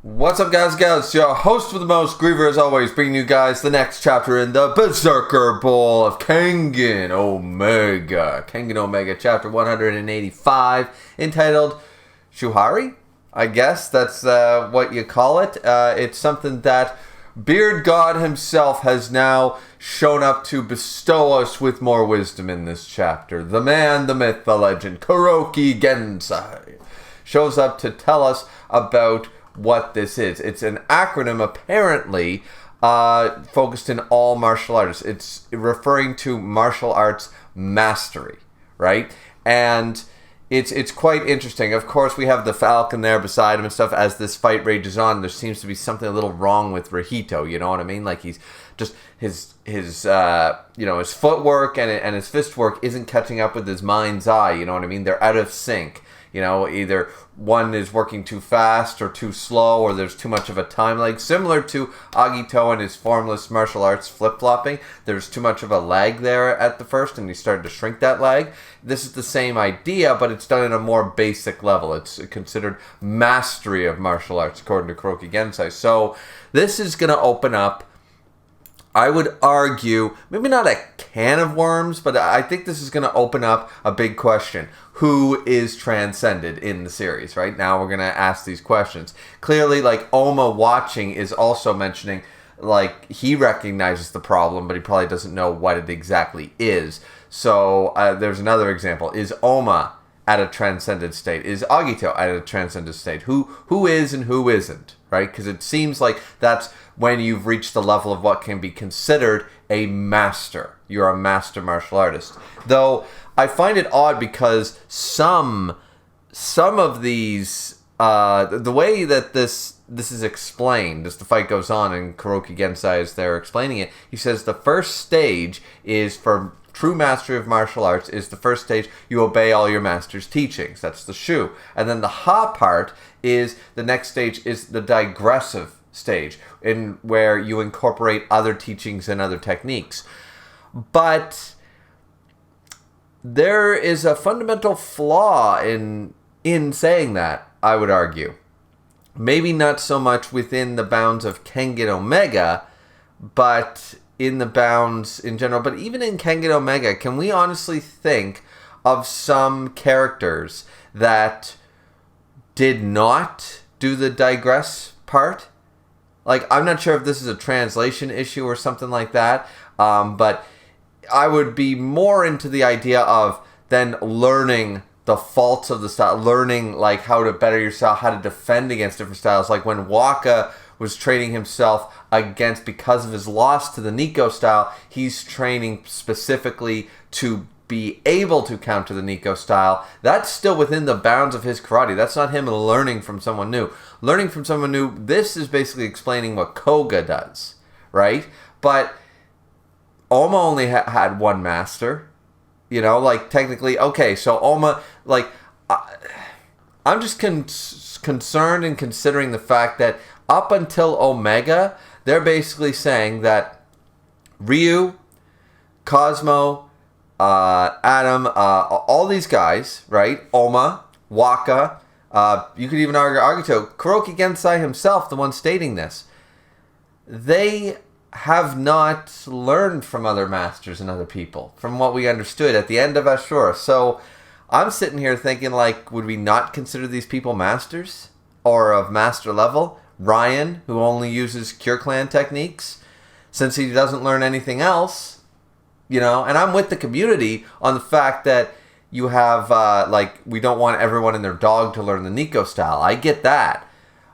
What's up, guys and gals? Your host with the most, Griever, as always, bringing you guys the next chapter in the Berserker Bowl of Kengan Omega. Kengan Omega, chapter 185, entitled Shuhari? I guess that's what you call it. It's something that Beard God himself has now shown up to bestow us with more wisdom in this chapter. The man, the myth, the legend, Kuroki Gensai, shows up to tell us about what this is. It's an acronym, apparently, focused in all martial arts. It's referring to martial arts mastery, right? And it's quite interesting. Of course, we have the Falcon there beside him and stuff as this fight rages on. There seems to be something a little wrong with Rihito, you know what I mean? Like, he's just, his footwork and his fist work isn't catching up with his mind's eye, you know what I mean? They're out of sync. You know, either one is working too fast or too slow, or there's too much of a time lag. Similar to Agito and his formless martial arts flip-flopping. There's too much of a lag there at the first, and he started to shrink that lag. This is the same idea, but it's done at a more basic level. It's considered mastery of martial arts, according to Kuroki Gensai. So this is going to open up, I would argue, maybe not a can of worms, but I think this is going to open up a big question. Who is transcended in the series, right? Now we're going to ask these questions. Clearly, like, Oma watching is also mentioning, like, he recognizes the problem, but he probably doesn't know what it exactly is. So there's another example. Is Oma at a transcended state? Is Agito at a transcended state? Who is and who isn't, right? Because it seems like that's when you've reached the level of what can be considered a master. You're a master martial artist. Though I find it odd because some of these, the way that this is explained as the fight goes on, and Kuroki Gensai is there explaining it, he says the first stage is for true mastery of martial arts is the first stage. You obey all your master's teachings. That's the shu. And then the ha part is the next stage is the digressive stage, in where you incorporate other teachings and other techniques. But there is a fundamental flaw in saying that, I would argue. Maybe not so much within the bounds of Kengan Omega, but in the bounds in general. But even in Kengan Omega, can we honestly think of some characters that did not do the digress part? Like, I'm not sure if this is a translation issue or something like that, but I would be more into the idea of then learning the faults of the style, learning, like, how to better your style, how to defend against different styles. Like when Waka was training himself against, because of his loss to the Nico style, he's training specifically to be able to counter the Nico style. That's still within the bounds of his karate. That's not him learning from someone new. Learning from someone new, this is basically explaining what Koga does, right? But Oma only had one master, you know, like, technically. Okay, so Oma, like, I'm just concerned and considering the fact that up until Omega, they're basically saying that Ryu, Cosmo, Adam, all these guys, right? Oma, Waka, you could even argue Agito, Kuroki Gensai himself, the one stating this, they have not learned from other masters and other people, from what we understood at the end of Ashura. So I'm sitting here thinking, like, would we not consider these people masters? Or of master level? Ryan, who only uses Cure Clan techniques, since he doesn't learn anything else, you know? And I'm with the community on the fact that you have, like, we don't want everyone and their dog to learn the Nico style. I get that.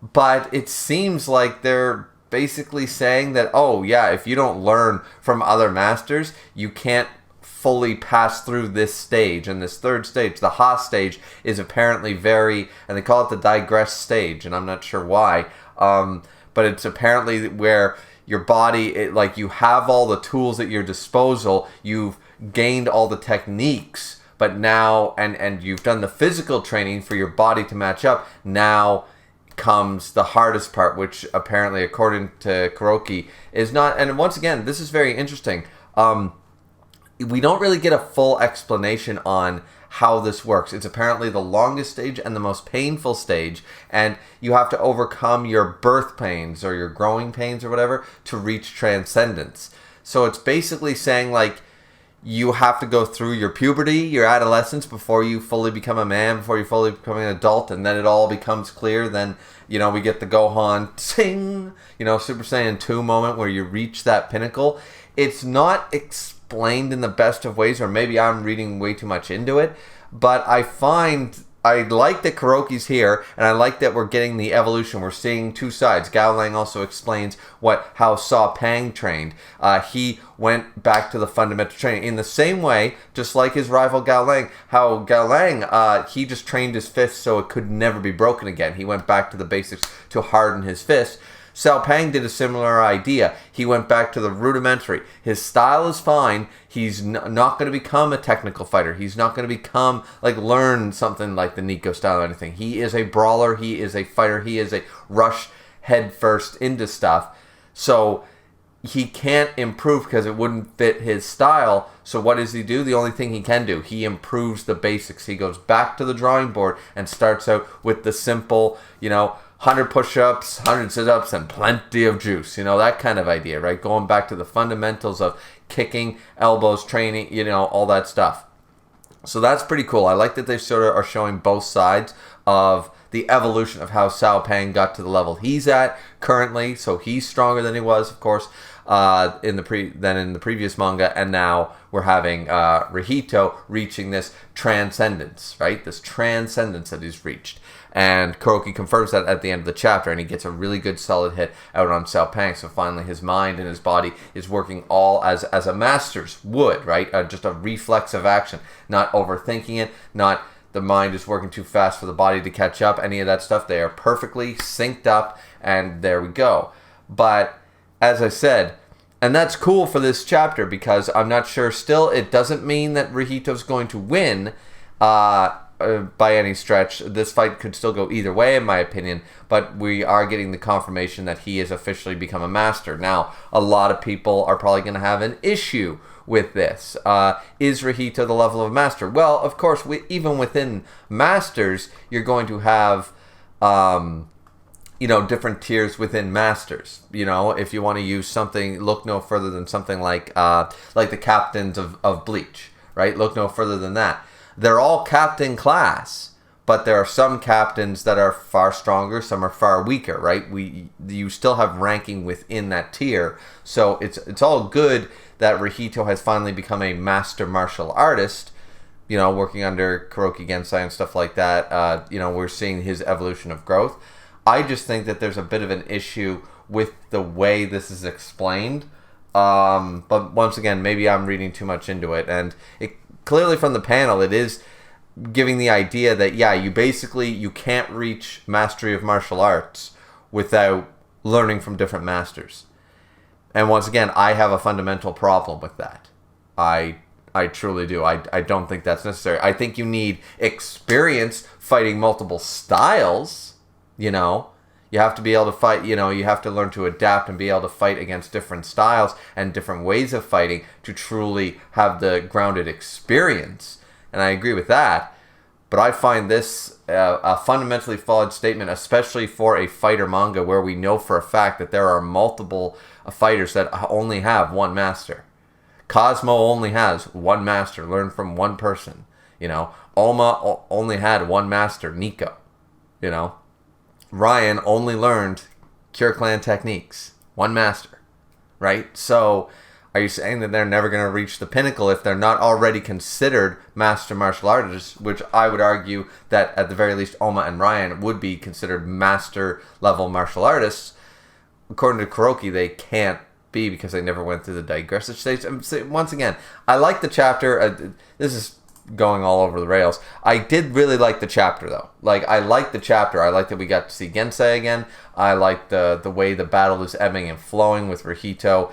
But it seems like they're basically saying that, oh yeah, if you don't learn from other masters, you can't fully pass through this stage. And this third stage, the Ha stage, is apparently very, and they call it the digress stage, and I'm not sure why, but it's apparently where your body, like, you have all the tools at your disposal, you've gained all the techniques, but now, and you've done the physical training for your body to match up, now comes the hardest part, which apparently, according to Kuroki, is not. And once again, this is very interesting. We don't really get a full explanation on how this works. It's apparently the longest stage and the most painful stage, and you have to overcome your birth pains or your growing pains or whatever to reach transcendence. So it's basically saying, like, you have to go through your puberty, your adolescence, before you fully become a man, before you fully become an adult, and then it all becomes clear. Then, we get the Gohan, ting, Super Saiyan 2 moment where you reach that pinnacle. It's not explained in the best of ways, or maybe I'm reading way too much into it, but I like that Kuroki's here, and I like that we're getting the evolution. We're seeing two sides. Gao Lang also explains how Sao Pang trained. He went back to the fundamental training in the same way, just like his rival Gao Lang. How Gao Lang, he just trained his fists so it could never be broken again. He went back to the basics to harden his fists. Sao Pang did a similar idea. He went back to the rudimentary. His style is fine. He's not going to become a technical fighter. He's not going to become, learn something like the Nico style or anything. He is a brawler. He is a fighter. He is a rush headfirst into stuff. So he can't improve because it wouldn't fit his style. So what does he do? The only thing he can do, he improves the basics. He goes back to the drawing board and starts out with the simple, 100 push-ups, 100 sit-ups, and plenty of juice. That kind of idea, right? Going back to the fundamentals of kicking, elbows, training, all that stuff. So that's pretty cool. I like that they sort of are showing both sides of the evolution of how Sao Pang got to the level he's at currently. So he's stronger than he was, of course, in the previous manga, and now we're having Rihito reaching this transcendence, right? This transcendence that he's reached. And Kuroki confirms that at the end of the chapter, and he gets a really good solid hit out on Sao Pang. So finally his mind and his body is working all as a master's would, right? Just a reflexive action, not overthinking it, not the mind is working too fast for the body to catch up, any of that stuff. They are perfectly synced up, and there we go. But as I said, and that's cool for this chapter, because I'm not sure still, it doesn't mean that Rihito's going to win, by any stretch. This fight could still go either way, in my opinion, but we are getting the confirmation that he has officially become a master. Now, a lot of people are probably going to have an issue with this. Is Rihito the level of master? Well, of course, even within masters, you're going to have different tiers within masters. If you want to use something, look no further than something like the captains of Bleach, right? Look no further than that. They're all captain class, but there are some captains that are far stronger, some are far weaker, right? You still have ranking within that tier, so it's all good that Rihito has finally become a master martial artist, working under Kuroki Gensai and stuff like that. We're seeing his evolution of growth. I just think that there's a bit of an issue with the way this is explained, but once again, maybe I'm reading too much into it, and clearly from the panel, it is giving the idea that, you can't reach mastery of martial arts without learning from different masters. And once again, I have a fundamental problem with that. I truly do. I don't think that's necessary. I think you need experience fighting multiple styles, You have to be able to fight, you have to learn to adapt and be able to fight against different styles and different ways of fighting to truly have the grounded experience. And I agree with that. But I find this a fundamentally flawed statement, especially for a fighter manga where we know for a fact that there are multiple fighters that only have one master. Cosmo only has one master, learned from one person. Alma only had one master, Nico. Ryan only learned Cure Clan techniques. One master. Right? So, are you saying that they're never going to reach the pinnacle if they're not already considered master martial artists? Which I would argue that at the very least Oma and Ryan would be considered master level martial artists. According to Kuroki, they can't be because they never went through the digressive stage. Once again, I like the chapter. This is going all over the rails. I did really like the chapter, though. I liked the chapter. I liked that we got to see Gensei again. I liked the way the battle is ebbing and flowing with Rihito,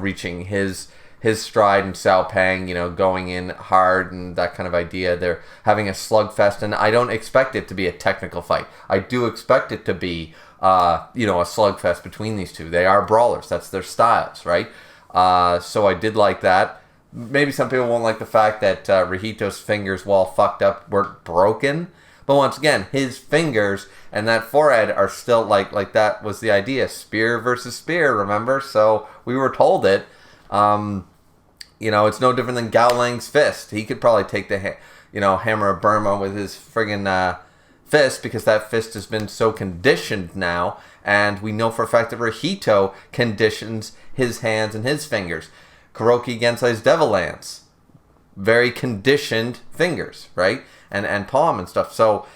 reaching his stride, and Sao Pang, going in hard and that kind of idea. They're having a slugfest, and I don't expect it to be a technical fight. I do expect it to be, a slugfest between these two. They are brawlers. That's their styles, right? So I did like that. maybe some people won't like the fact that Rihito's fingers, while fucked up, weren't broken. But once again, his fingers and that forehead are still like that was the idea. Spear versus spear, remember? So we were told it. It's no different than Gao Lang's fist. He could probably take the hammer of Burma with his friggin' fist, because that fist has been so conditioned now. And we know for a fact that Rihito conditions his hands and his fingers. Kuroki Gensai's Devil Lance. Very conditioned fingers, right? And palm and stuff. So,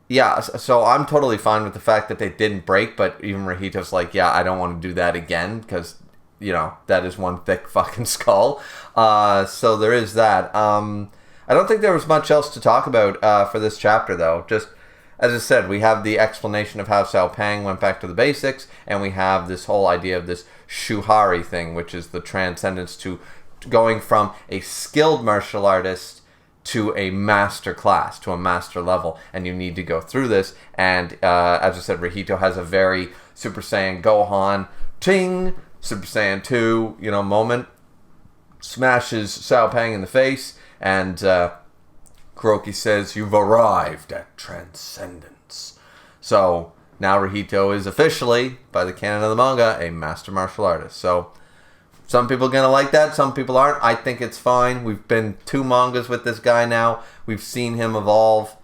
yeah, so I'm totally fine with the fact that they didn't break, but even Rihito's like, yeah, I don't want to do that again, because, that is one thick fucking skull. So there is that. I don't think there was much else to talk about for this chapter, though. Just, as I said, we have the explanation of how Cao Pang went back to the basics, and we have this whole idea of this Shuhari thing, which is the transcendence to going from a skilled martial artist to a master class, to a master level, and you need to go through this. And as I said, Rihito has a very Super Saiyan Gohan, ting, Super Saiyan 2, moment, smashes Cao Pang in the face, and Kuroki says, "You've arrived at transcendence." So now Rihito is officially, by the canon of the manga, a master martial artist. So some people are going to like that, some people aren't. I think it's fine. We've been 2 mangas with this guy now. We've seen him evolve.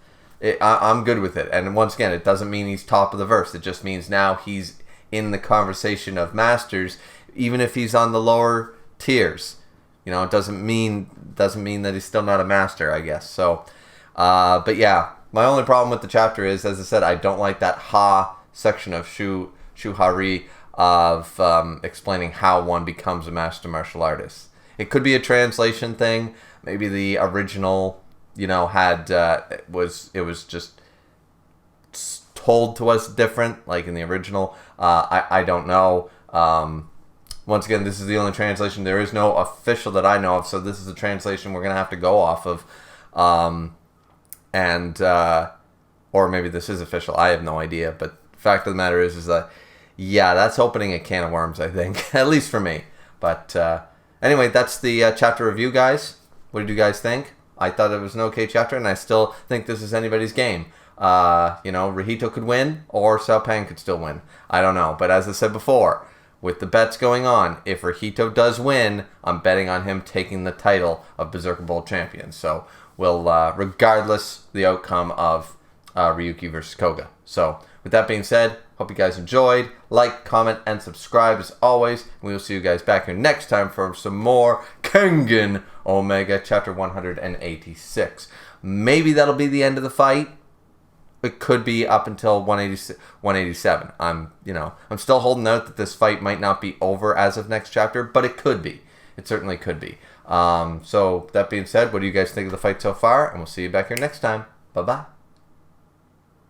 I'm good with it. And once again, it doesn't mean he's top of the verse. It just means now he's in the conversation of masters, even if he's on the lower tiers. It doesn't mean that he's still not a master, I guess. So, but yeah, my only problem with the chapter is, as I said, I don't like that ha section of Shuhari, of explaining how one becomes a master martial artist. It could be a translation thing. Maybe the original, had it was just told to us different, like in the original. I don't know. Once again, this is the only translation. There is no official that I know of, so this is the translation we're gonna have to go off of. Or maybe this is official. I have no idea. But the fact of the matter is that, yeah, that's opening a can of worms, I think. At least for me. But anyway, that's the chapter review, guys. What did you guys think? I thought it was an okay chapter, and I still think this is anybody's game. Rihito could win, or Cao Pang could still win. I don't know. But as I said before, with the bets going on, if Rihito does win, I'm betting on him taking the title of Berserker Bowl champion. So we'll, regardless the outcome of Ryuki versus Koga. So with that being said, hope you guys enjoyed. Like, comment, and subscribe as always. We will see you guys back here next time for some more Kengan Omega Chapter 186. Maybe that'll be the end of the fight. It could be up until 187. I'm still holding out that this fight might not be over as of next chapter, but it could be. It certainly could be. So that being said, what do you guys think of the fight so far? And we'll see you back here next time. Bye-bye.